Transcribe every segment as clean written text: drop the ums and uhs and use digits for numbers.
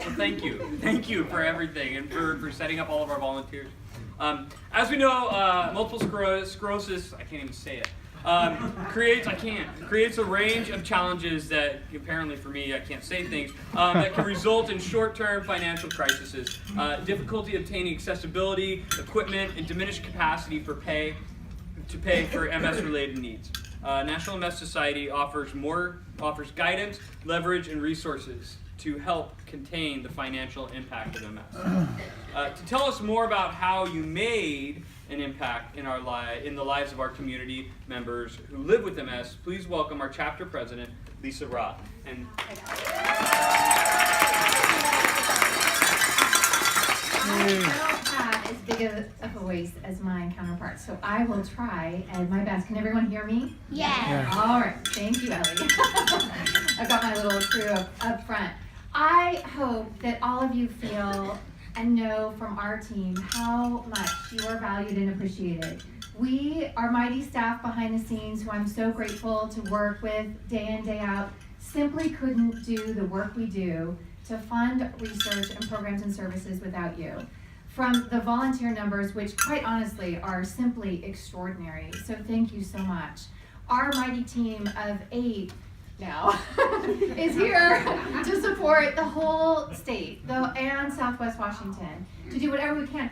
So thank you. Thank you for everything and for setting up all of our volunteers. As we know, multiple sclerosis, I can't even say it, creates a range of challenges that, apparently for me, I can't say things, that can result in short-term financial crises, difficulty obtaining accessibility, equipment, and diminished capacity to pay for MS-related needs. National MS Society offers guidance, leverage, and resources to help contain the financial impact of MS. To tell us more about how you made an impact in the lives of our community members who live with MS, please welcome our chapter president, Lisa Roth. And I don't have as big of a voice as my counterparts, so I will try and my best. Can everyone hear me? Yes. All right. Thank you, Ellie. I've got my little crew up front. I hope that all of you feel and know from our team how much you are valued and appreciated. We, our mighty staff behind the scenes, who I'm so grateful to work with day in, day out, simply couldn't do the work we do to fund research and programs and services without you. From the volunteer numbers, which quite honestly are simply extraordinary, so thank you so much. Our mighty team of 8 now is here to support the whole state and Southwest Washington to do whatever we can.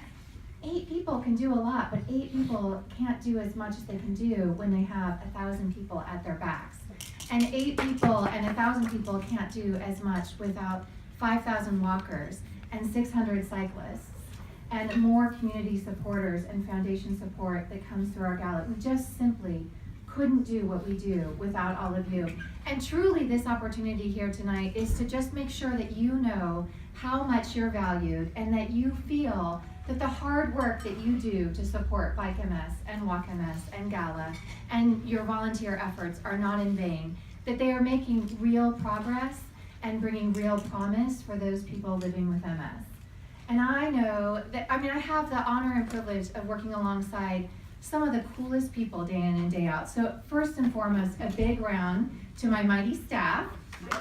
8 people can do a lot, but 8 people can't do as much as they can do when they have 1,000 people at their backs. And 8 people and 1,000 people can't do as much without 5,000 walkers and 600 cyclists and more community supporters and foundation support that comes through our gala. We just simply couldn't do what we do without all of you. And truly this opportunity here tonight is to just make sure that you know how much you're valued and that you feel that the hard work that you do to support Bike MS and Walk MS and Gala and your volunteer efforts are not in vain, that they are making real progress and bringing real promise for those people living with MS. And I know that, I have the honor and privilege of working alongside some of the coolest people day in and day out. So first and foremost, a big round to my mighty staff. And,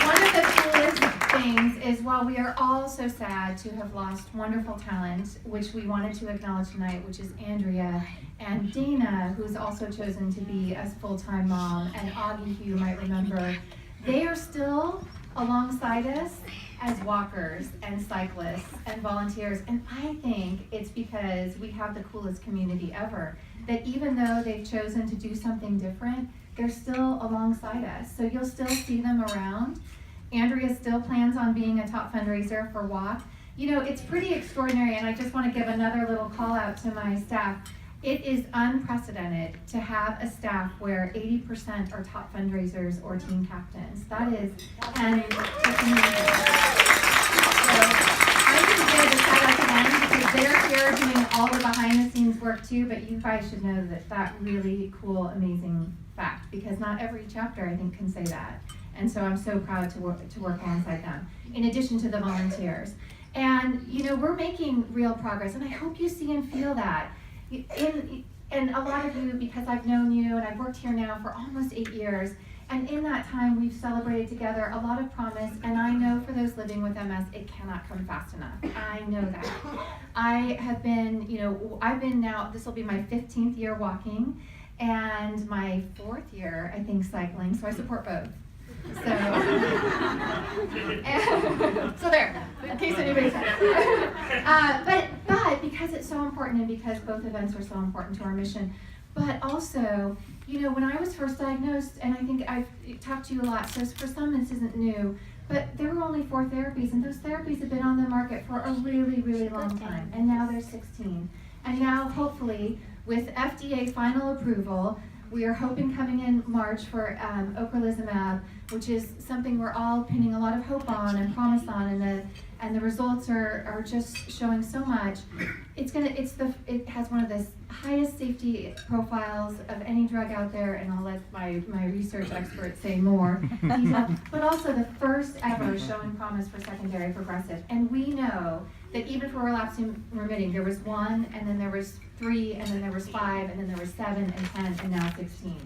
one of the coolest things is while we are all so sad to have lost wonderful talent, which we wanted to acknowledge tonight, which is Andrea and Dana, who's also chosen to be a full-time mom, and Augie, who you might remember, they are still alongside us as walkers and cyclists and volunteers. And I think it's because we have the coolest community ever, that even though they've chosen to do something different, they're still alongside us. So you'll still see them around. Andrea still plans on being a top fundraiser for Walk. You know, it's pretty extraordinary, and I just want to give another little call out to my staff. It is unprecedented to have a staff where 80% are top fundraisers or team captains. That is, and so I can give a shout out to them because they're here doing all the behind the scenes work too, but you guys should know that really cool, amazing fact, because not every chapter I think can say that. And so I'm so proud to work alongside them, in addition to the volunteers. And you know, we're making real progress, and I hope you see and feel that. And a lot of you, because I've known you and I've worked here now for almost 8 years, and in that time we've celebrated together a lot of promise, and I know for those living with MS, it cannot come fast enough. I know that. I have been, I've been now, this will be my 15th year walking, and my 4th year, I think, cycling, so I support both. So there, in case anybody's but because it's so important and because both events are so important to our mission, but also, when I was first diagnosed, and I think I've talked to you a lot, so for some this isn't new, but there were only 4 therapies, and those therapies have been on the market for a really, really long time, and now there's 16. And now, hopefully, with FDA final approval, we are hoping coming in March for ocrelizumab, which is something we're all pinning a lot of hope on and promise on, and the results are just showing so much. It has one of the highest safety profiles of any drug out there, and I'll let my research experts say more detail, but also the first ever showing promise for secondary progressive. And we know that even for relapsing remitting, there was 1, and then there was 3, and then there was 5, and then there was 7 and 10, and now 16.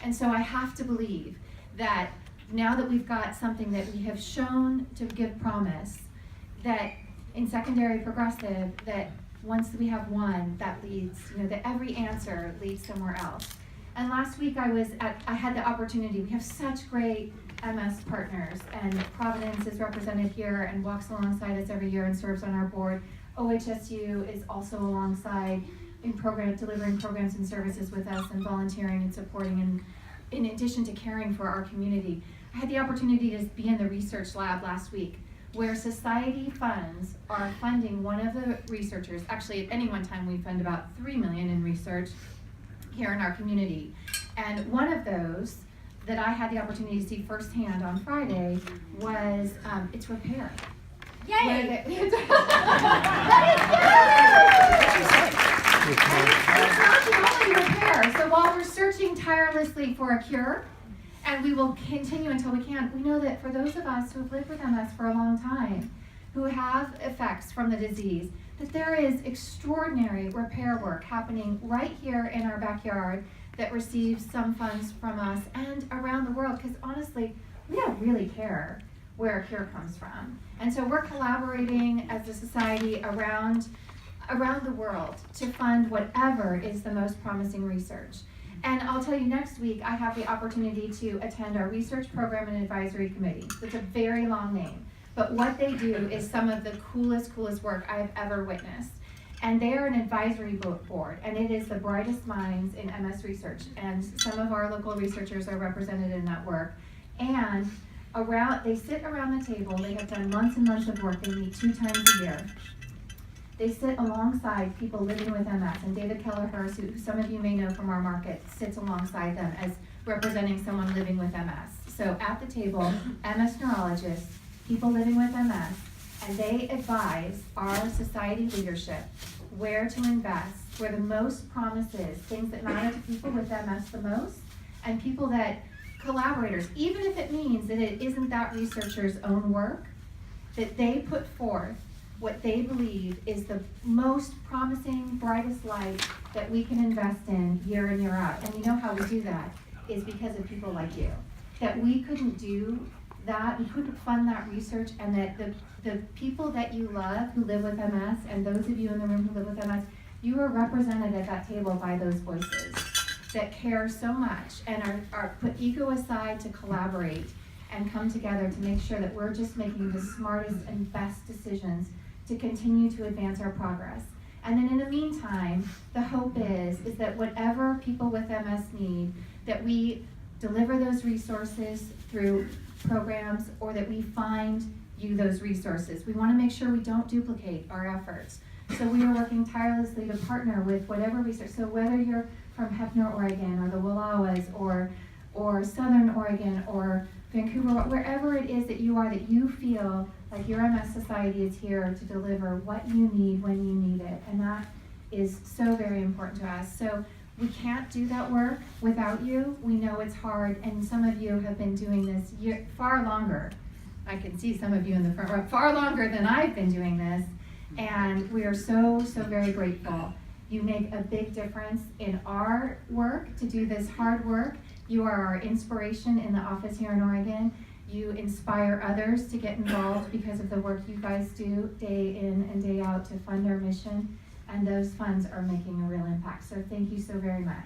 And so I have to believe that now that we've got something that we have shown to give promise, that in secondary progressive, that once we have one, that leads, that every answer leads somewhere else. And last week I had the opportunity, we have such great MS partners, and Providence is represented here and walks alongside us every year and serves on our board. OHSU is also alongside in delivering programs and services with us and volunteering and supporting, and in addition to caring for our community. I had the opportunity to be in the research lab last week, where society funds are funding one of the researchers. Actually, at any one time we fund about $3 million in research here in our community. And one of those that I had the opportunity to see firsthand on Friday was its repair. Yay! It's not the only repair. So while we're searching tirelessly for a cure, and we will continue until we can, we know that for those of us who have lived with MS for a long time, who have effects from the disease, that there is extraordinary repair work happening right here in our backyard that receives some funds from us and around the world, because honestly, we don't really care where a cure comes from. And so we're collaborating as a society around the world to fund whatever is the most promising research. And I'll tell you, next week I have the opportunity to attend our Research Program and Advisory Committee. It's a very long name, but what they do is some of the coolest work I've ever witnessed. And they are an advisory board, and it is the brightest minds in MS research. And some of our local researchers are represented in that work. And they sit around the table. They have done months and months of work. They meet 2 times a year. They sit alongside people living with MS, and David Kelleher, who some of you may know from our market, sits alongside them as representing someone living with MS. So at the table, MS neurologists, people living with MS, and they advise our society leadership where to invest, where the most promise is, things that matter to people with MS the most, and people that, collaborators, even if it means that it isn't that researcher's own work, that they put forth what they believe is the most promising, brightest light that we can invest in year in, year out. And you know how we do that is because of people like you. That we couldn't do that, we couldn't fund that research, and that the people that you love who live with MS, and those of you in the room who live with MS, you are represented at that table by those voices that care so much and are put ego aside to collaborate and come together to make sure that we're just making the smartest and best decisions to continue to advance our progress. And then in the meantime, the hope is that whatever people with MS need, that we deliver those resources through programs, or that we find you those resources. We want to make sure we don't duplicate our efforts. So we are working tirelessly to partner with whatever research. So whether you're from Hefner, Oregon, or the Wallowas, or Southern Oregon, or Vancouver, wherever it is that you are, that you feel like your MS Society is here to deliver what you need when you need it. And that is so very important to us. So we can't do that work without you. We know it's hard, and some of you have been doing this far longer. I can see some of you in the front row, far longer than I've been doing this. And we are so very grateful. You make a big difference in our work to do this hard work. You are our inspiration in the office here in Oregon. You inspire others to get involved because of the work you guys do day in and day out to fund our mission. And those funds are making a real impact. So thank you so very much.